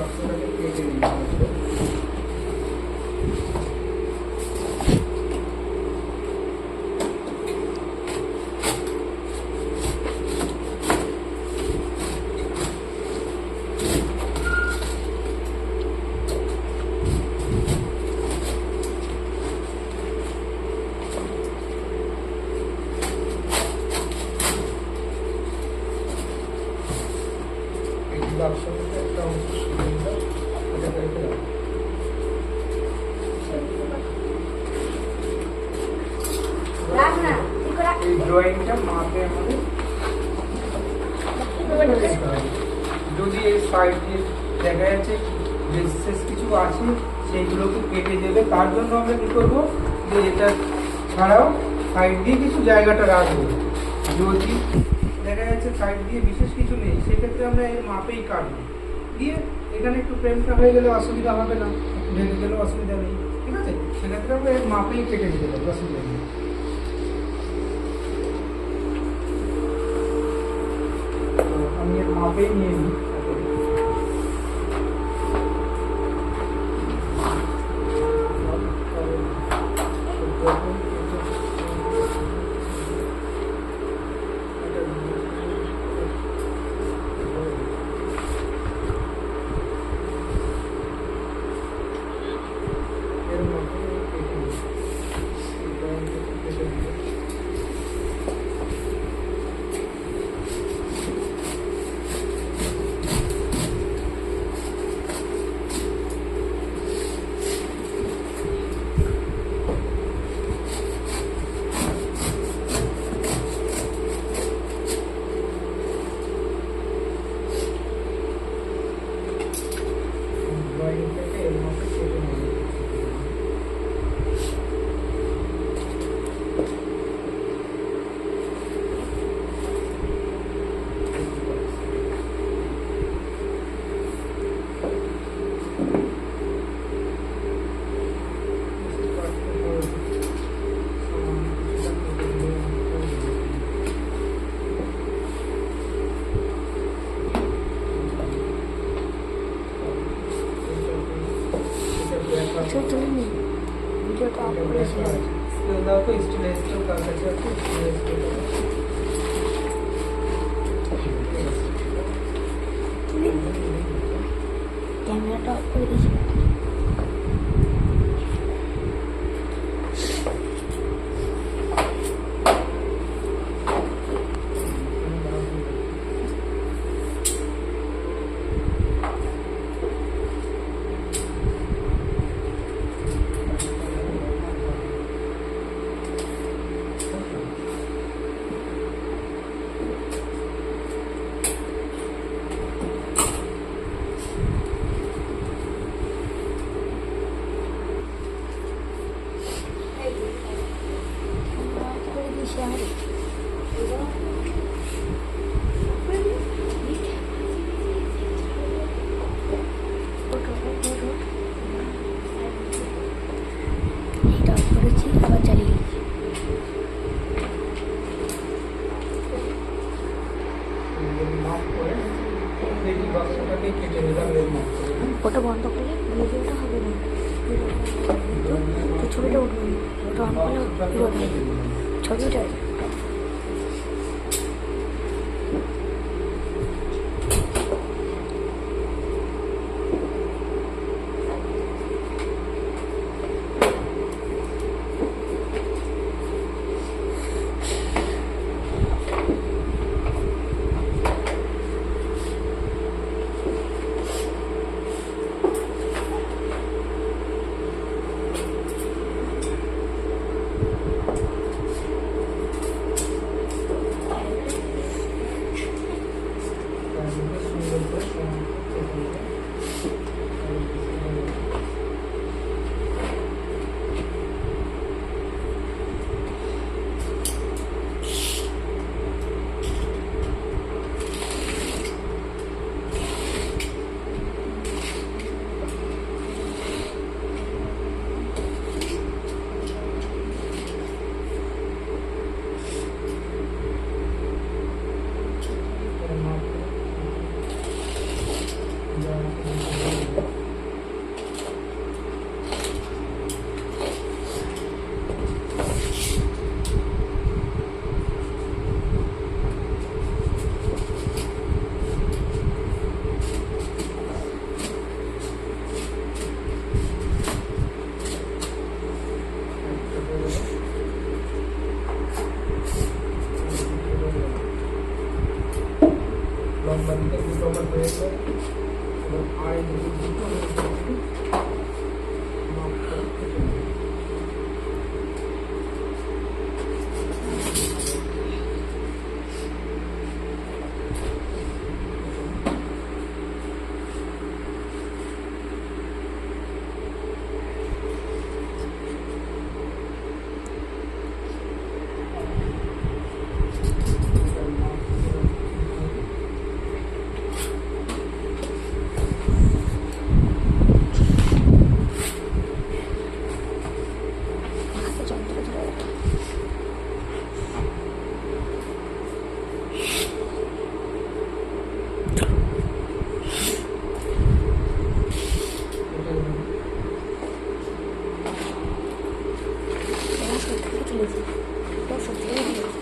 বাক্সটাকে কেটে নিতে হবে। বাক্সটাতে একটা অংশ সিলিন্ডার এটা কেটে দাও। এই ড্রয়িংটা মাপে আমাদের যদি এই সাইড দিয়ে দেখা যাচ্ছে রেজিস্ট্রেস কিছু আছে সেইগুলোকে কেটে দেবে। তার জন্য আমরা কি করবো, যে এটা ছাড়াও সাইড দিয়ে কিছু জায়গাটা রাখবো। যদি দেখা যাচ্ছে সাইড দিয়ে বিশেষ কিছু নেই, সেক্ষেত্রে আমরা এর মাপেই কাটবো। দিয়ে এখানে একটু ফ্রেমটা হয়ে গেলে অসুবিধা হবে না, ঢেকে গেলেও অসুবিধা নেই, ঠিক আছে। সেক্ষেত্রে আমরা এর মাপেই কেটে দিতে পারবো, অসুবিধা নেই। আমি এর মাপেই নিয়ে নিই। ভিডিওটা আপলোড দাও তো স্টিলের স্টোর কার কাছে আছে, স্টিলের স্টোর ক্যামেরাটা অফ করে দিয়েছি। ওটা বন্ধ করলে ভিডিওটা হবে না, তো ছবিটা উঠবে না, ওটা অন করলে ছবিটা Yeah. লম্বা দিকে দুটো আমার হয়ে গেল। এবার আর এই দুটো মাপ করে কেটে নেব। হাতে যন্ত্র ধরে রাখো। এবার সত্যি করে তুলেছি, এবার সত্যি করে তুলেছি।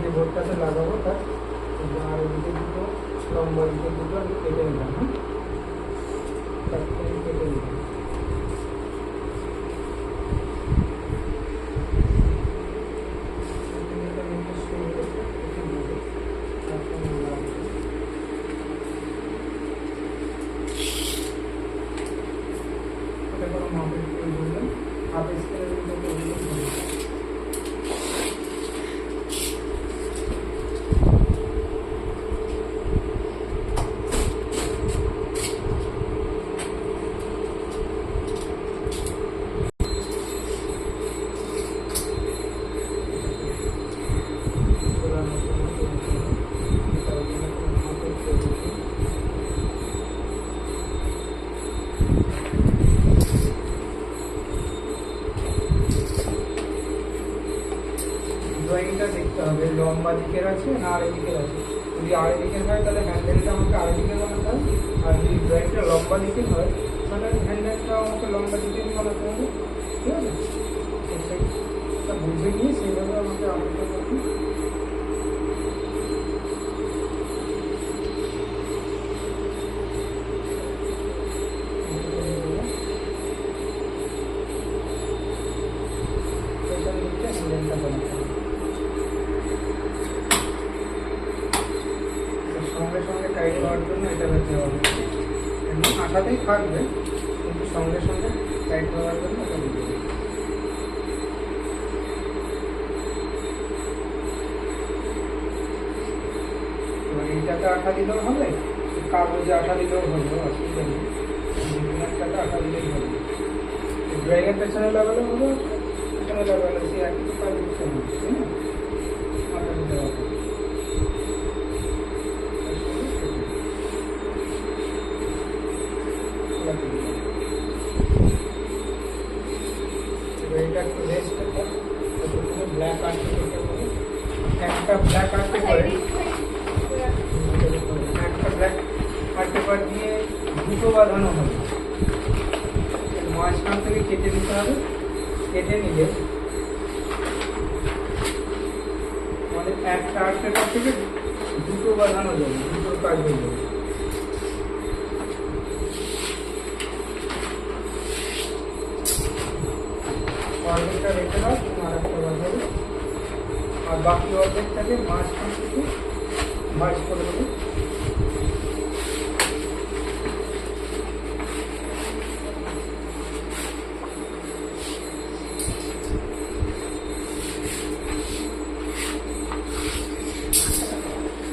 যে বোর্ডটাতে লাগাবো তার আর এদিকে দুটো লম্বা দিকে দুটো আমি কেটে নিলাম। তারপরে কেটে নিলাম। মাপের প্রয়োজন নেই, হাফ স্কেলের মধ্যে ড্রয়িংটা দেখতে হবে লম্বা দিকের আছে না আড়াই দিকের আছে। যদি আড়াই দিকের হয় তাহলে হ্যান্ডেলটা আমাকে আড়াই দিকে বানাতে হবে, আর যদি ড্রয়িংটা লম্বা দিকের হয় তাহলে হ্যান্ডেলটাও আমাকে লম্বা দিকেই বানাতে হবে। ঠিক আছে, তো সেটা বুঝে নিয়ে সেইভাবে আমাকে আলোচনা করতে হ্যান্ডেলটা বানাতে হবে। সঙ্গে সঙ্গে টাইট হওয়ার জন্য এটা করতে হবে, এমনি আঠাতেই থাকবে কিন্তু সঙ্গে সঙ্গে টাইট হওয়ার জন্য এটা দিতে হবে। এবার এইটাতে আঠা দিলেও হবে, কাগজে আঠা দিলেও হবে, অসুবিধা নেই, একটাতে আঠা দিলেই হবে। ড্রয়িংয়ের পেছনে লাগালেও হবে, পেছনে লাগালে সে একই তো কাজ করতে হবে, তাই না? আঠা দিতে হবে। এটা একটু রেস্ট কর, ব্ল্যাক আর্ট একটা ব্ল্যাক আর্ট পেপার, একটা ব্ল্যাক আর্ট পেপার দিয়ে দুটো বাঁধানো হবে। মাঝখান থেকে কেটে নিতে হবে, কেটে নিলে আমাদের একটা আর্ট পেপার থেকে দুটো বাঁধানো যাবে, দুটোর কাজ হয়ে যাবে। অর্ধেকটা রেখে দাও, আর একটা বাঁধাবে, আর বাকি অর্ধেকটাকে মাঝখান থেকে ভাঁজ করে দেবো।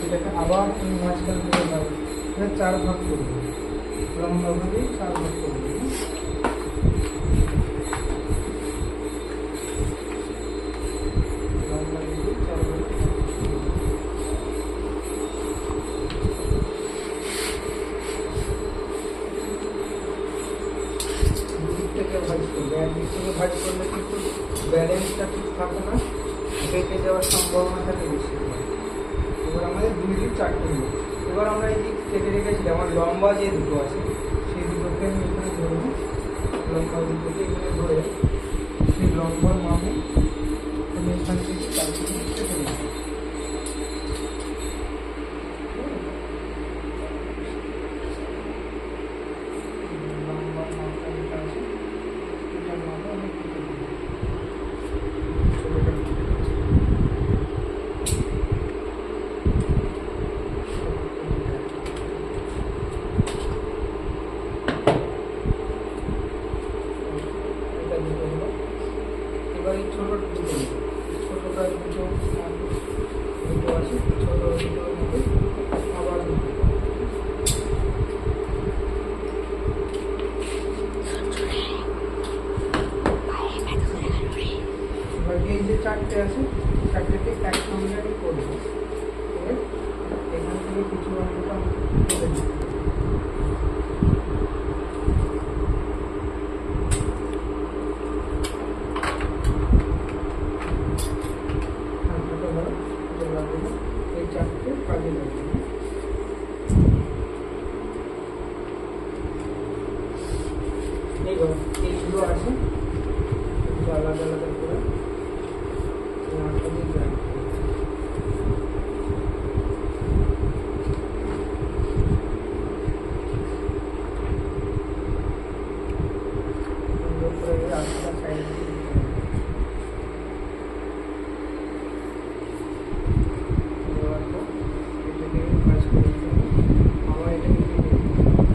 এটাকে আবার তুমি মাঝখান থেকে চার ভাগ করবে, লম্বা ভাবে 4 ভাগ করবে। থেকে ভাঁজ করবে, একদিক থেকে ভাঁজ করলে কিন্তু ব্যালেন্সটা ঠিক থাকে না, বেঁকে যাওয়ার সম্ভাবনা থাকে বেশি। এবার আমাদের 2 দিক 4টে হলো। এবার আমরা এই দিক কেটে রেখেছি, আমার লম্বা যে দুটো আছে সেই দুটোকে আমি এখানে ধরবো, লম্বা দুটোকে এখানে ধরে সেই লম্বার মাপে আমি এখান থেকে 4টে কেটে নেব। লম্বার মাপটা যেটা আছে এটার মাপে আমি কেটে দেবো। ছোটোটা এবার এই ছোটো দুটো ছোটোটা দুটো আছে, ছোটো দুটোর মধ্যে আবার দুটো। এবার এই যে 4টে আছে 4টেকে একসঙ্গে আমি করবো, এখান থেকে কিছু অংশটা কেটে দিই। এই 4টে কাজে লাগবে। এইগুলো আছে আলাদা আলাদা করে নাটটা দিয়ে জয়েন করবো। রাস্তা সাইড দিয়ে দেওয়ার পর এটাকে কাজ করে দিতে হবে। আবার এটাকে কেটে দিতে হবে।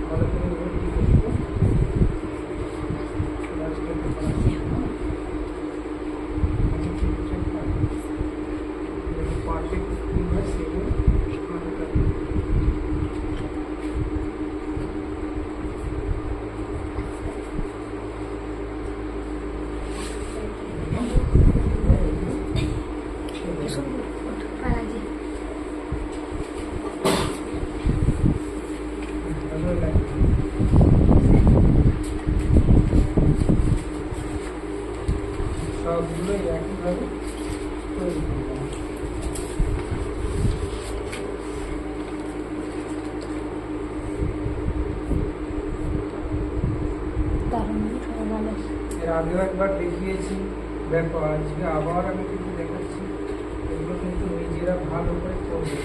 ভালো করে এবার কি করবো, কাজ করতে পারফেক্ট কি হয় সেগুলো মাথাটা ভালো লাগে। সবগুলোই একইভাবে তৈরি করবো। এর আগেও একবার দেখিয়েছি, দেখো আজকে আবার আমি কিন্তু দেখাচ্ছি, এগুলো কিন্তু নিজেরা ভালো করে করবে।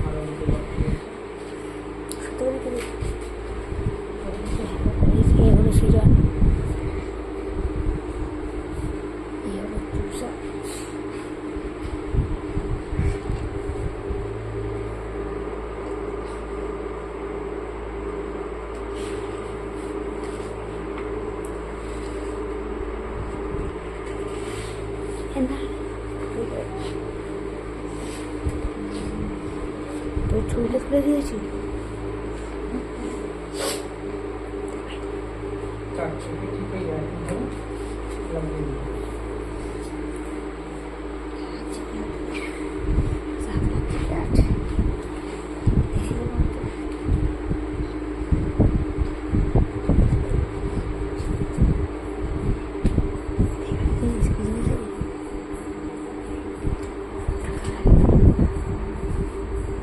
আরো একটু বাকি আছে। তোর ছবিটা তুলে দিয়েছি। 4টে ঠিক এই একইভাবে লাগিয়ে দিই।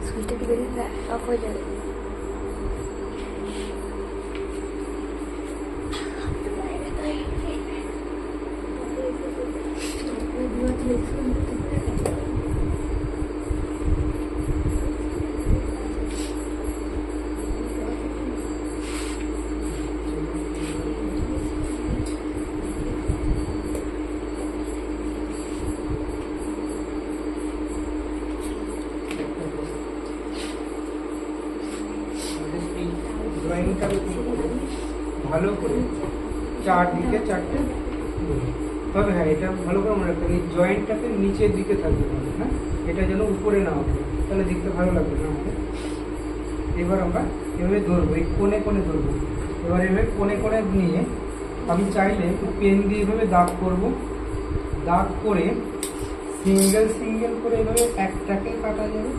সুইচটা টিপে দিন না, অফ হয়ে যাবে। ড্রয়িংটাকে কি করবো, ভালো করে 4 দিকে 4টে তবে হ্যাঁ এটা ভালো করে মনে রাখতে হবে, এই জয়েন্টটাকে নিচের দিকে থাকবে, হ্যাঁ এটা যেন উপরে না ওঠে। তাহলে দেখতে ভালো লাগবে না আমাদের। এবার আমরা এভাবে ধরবো, এই কোণে কোণে ধরবো। এবার এভাবে কোণে কোণে নিয়ে আমি চাইলে একটু পেন দিয়ে এভাবে দাগ করব। দাগ করে সিঙ্গেল সিঙ্গেল করে এভাবে একটাকে কাটা যাবে।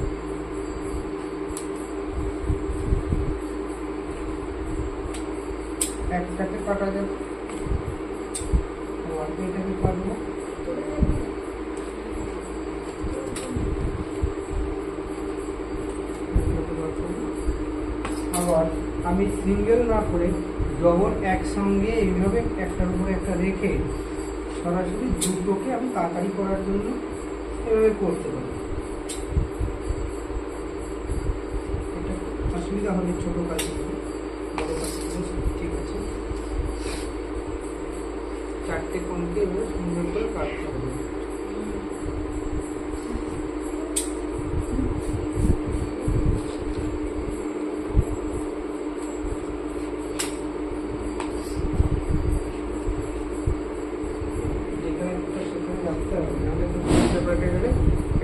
একটাকে কাটা যাবে, আবার এটাকে কাটবো। আবার আমি সিঙ্গেল না করে ডবল একসঙ্গে এইভাবে একটার উপরে একটা রেখে সরাসরি দুটোকে আমি তাড়াতাড়ি করার জন্য এভাবে করতে পারি। এটা অসুবিধা হবে ছোটো কাজ, বড় কাজ ঠিক আছে। চারটে কোণকে এভাবে সুন্দর করে কাটতে হবে।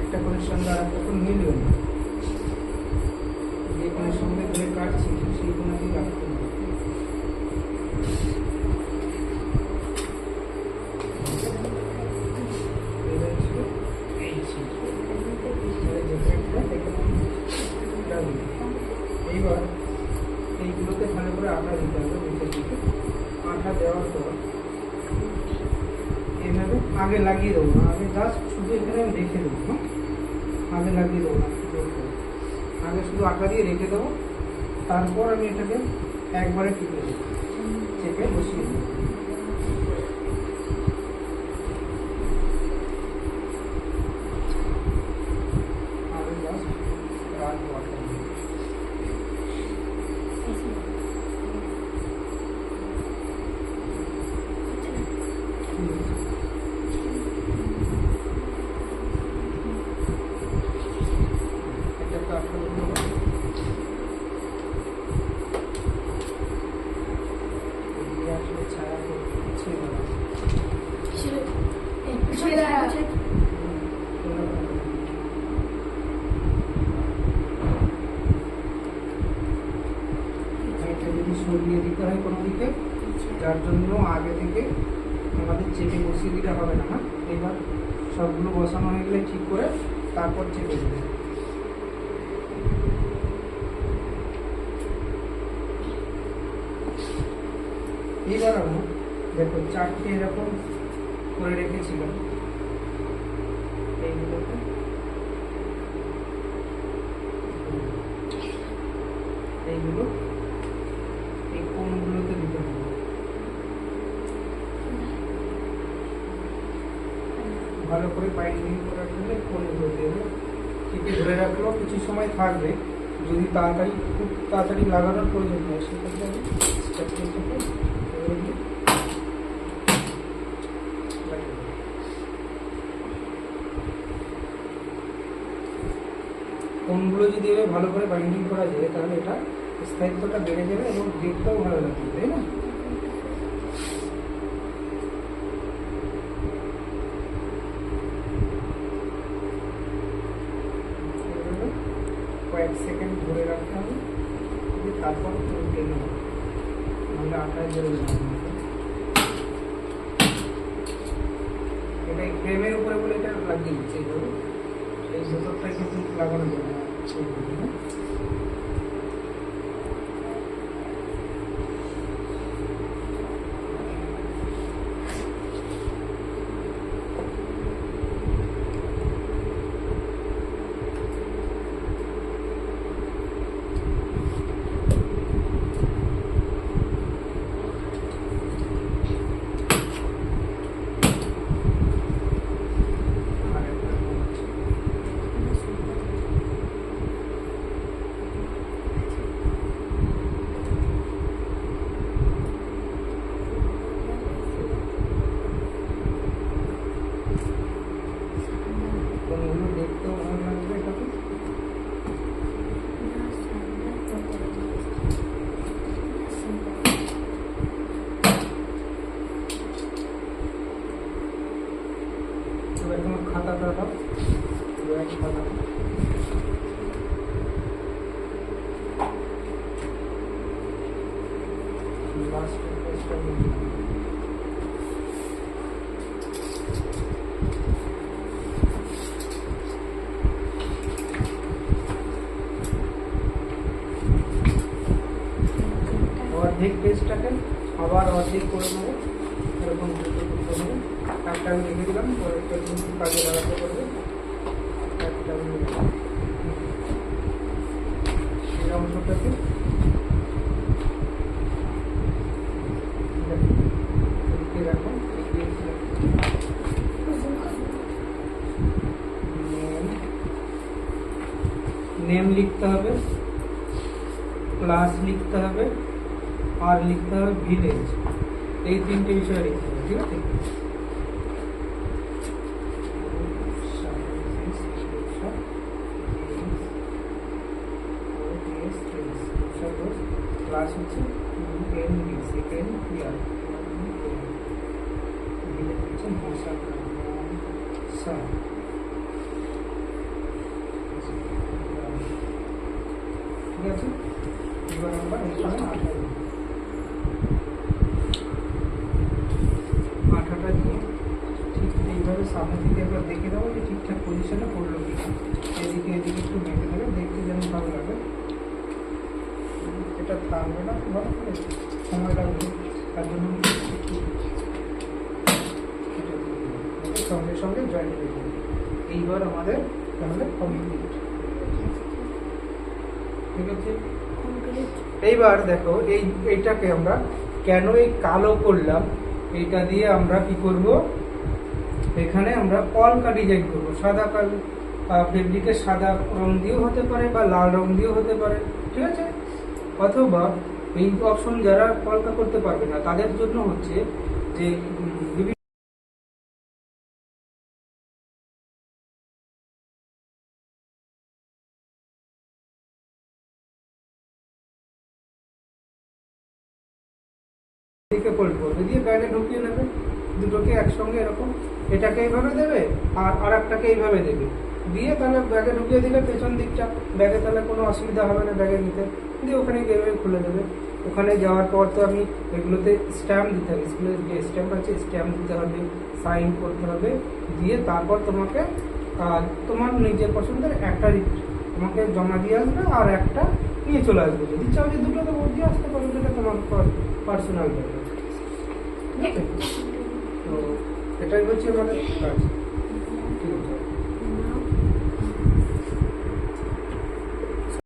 একটা কোণের সঙ্গে আর একটা কোণ মিলবে না। যে কোণের সঙ্গে ধরে কাটছি সেই কোণাকেই রাখতে হবে। এইবার এইগুলোকে ভালো করে আঠা দিতে হবে। নিচের দিকে আঠা দেওয়ার পর এইভাবে আগে লাগিয়ে দেবো না, আগে জাস্ট শুধু এখানে আমি রেখে দেবো। আগে লাগিয়ে দেবো না, আগে শুধু আঠা দিয়ে রেখে দেবো। তারপর আমি এটাকে একবারে টিপে দেবো, চেপে বসিয়ে দেবো। আগে জাস্ট রাখবো আঠা দিয়ে। সরিয়ে দিতে হয় কোনো দিকে, যার জন্য আগে থেকে আমাদের চেপে বসিয়ে দিতে হবে না। এবার সবগুলো বসানো হয়ে গেলে ঠিক করে তারপর চেপে দেবে। এইবার আমরা দেখো চারটে এরকম করে রেখেছিলাম, এইগুলোকে এইগুলো এই কোণগুলোতে দিতে হবে। ভালো করে বাইন্ডিং করার জন্য কোণগুলো দেবে। টিপে ধরে রাখলেও কিছু সময় থাকবে। যদি তাড়াতাড়ি খুব তাড়াতাড়ি লাগানোর প্রয়োজন হয় সেক্ষেত্রে আমি স্ট্রাকচারটাকে কোণগুলো যদি এভাবে ভালো করে বাইন্ডিং করা যায় তাহলে এটা স্থায়িত্বটা বেড়ে যাবে এবং দেখতেও ভালো লাগবে, তাই না? কয়েক সেকেন্ড ধরে রাখতে হবে, তারপর উল্টে নেব, নাহলে আটায় বেরোবে না। এটা এই ফ্রেমের উপরে বলে এটা লাগিয়ে দিচ্ছে, এইভাবে এই ভেতরটা কিন্তু লাগানো যাবে না। অর্ধেক পেজটাকে আবার অর্ধেক করে নেবো, এরকম দুটো করতে হবে। একটা আমি রেখে দিলাম, পরেরটা কিন্তু কাজে লাগাতে পারবে। একটা আমি রেখে দিলাম। এই অংশটাকে এদিকে রাখো, নেম লিখতে হবে, ক্লাস লিখতে হবে, আর লিখতে হবে ভিলেজ। এই তিনটে বিষয় লিখতে হবে, ঠিক আছে? ক্লাস হচ্ছে এনবি, সেকেন্ড ইয়ার। ভিলেজ হচ্ছে মশা। ঠিক আছে, এবার আমরা এখানে আঠাটা দিয়ে ঠিক এইভাবে সামনের দিকে একবার দেখে দেবো যে ঠিকঠাক পজিশনে পড়লো কিনা। এদিকে এদিকে একটু মেখে দেবে, দেখতে যেন ভালো লাগে। এটা থামবে না ভালো করে, সময় লাগবে, তার জন্য সঙ্গে সঙ্গে জয়েন হয়ে যাবে। এইবার আমাদের তাহলে কমপ্লিট, ঠিক আছে? এইবার দেখো এইটাকে আমরা কেন এই কালো করলাম, এইটা দিয়ে আমরা কি করব, এখানে আমরা কলকা ডিজাইন করব। সাদা কালো ফেব্রিকের সাদা রং দিয়েও হতে পারে বা লাল রং দিয়েও হতে পারে, ঠিক আছে? অথবা এই অপশন যারা কলকা করতে পারবে না তাদের জন্য হচ্ছে যে বিভিন্ন দিকে ফোল্ড করবে, দিয়ে ব্যাগে ঢুকিয়ে নেবে। দুটোকে একসঙ্গে এরকম, এটাকে এইভাবে দেবে আর আরেকটাকে এইভাবে দেবে, দিয়ে তাহলে ব্যাগে ঢুকিয়ে দিলে পেছন দিকটা ব্যাগে, তাহলে কোনো অসুবিধা হবে না ব্যাগে নিতে। দিয়ে ওখানে গিয়ে খুলে দেবে। ওখানে যাওয়ার পর তো আমি এগুলোতে স্ট্যাম্প দিতে হবে, স্কুলের যে স্ট্যাম্প আছে স্ট্যাম্প দিতে হবে, সাইন করতে হবে। দিয়ে তারপর তোমাকে তোমার নিজের পছন্দের একটা তোমাকে জমা দিয়ে আসবে আর একটা নিয়ে চলে আসবে। যদি চাও যে দুটো তো দিয়ে আসতে পারো, যেটা তোমার পার্সোনাল ব্যাপার, ঠিক আছে? তো এটাই হচ্ছে আমাদের কাজ।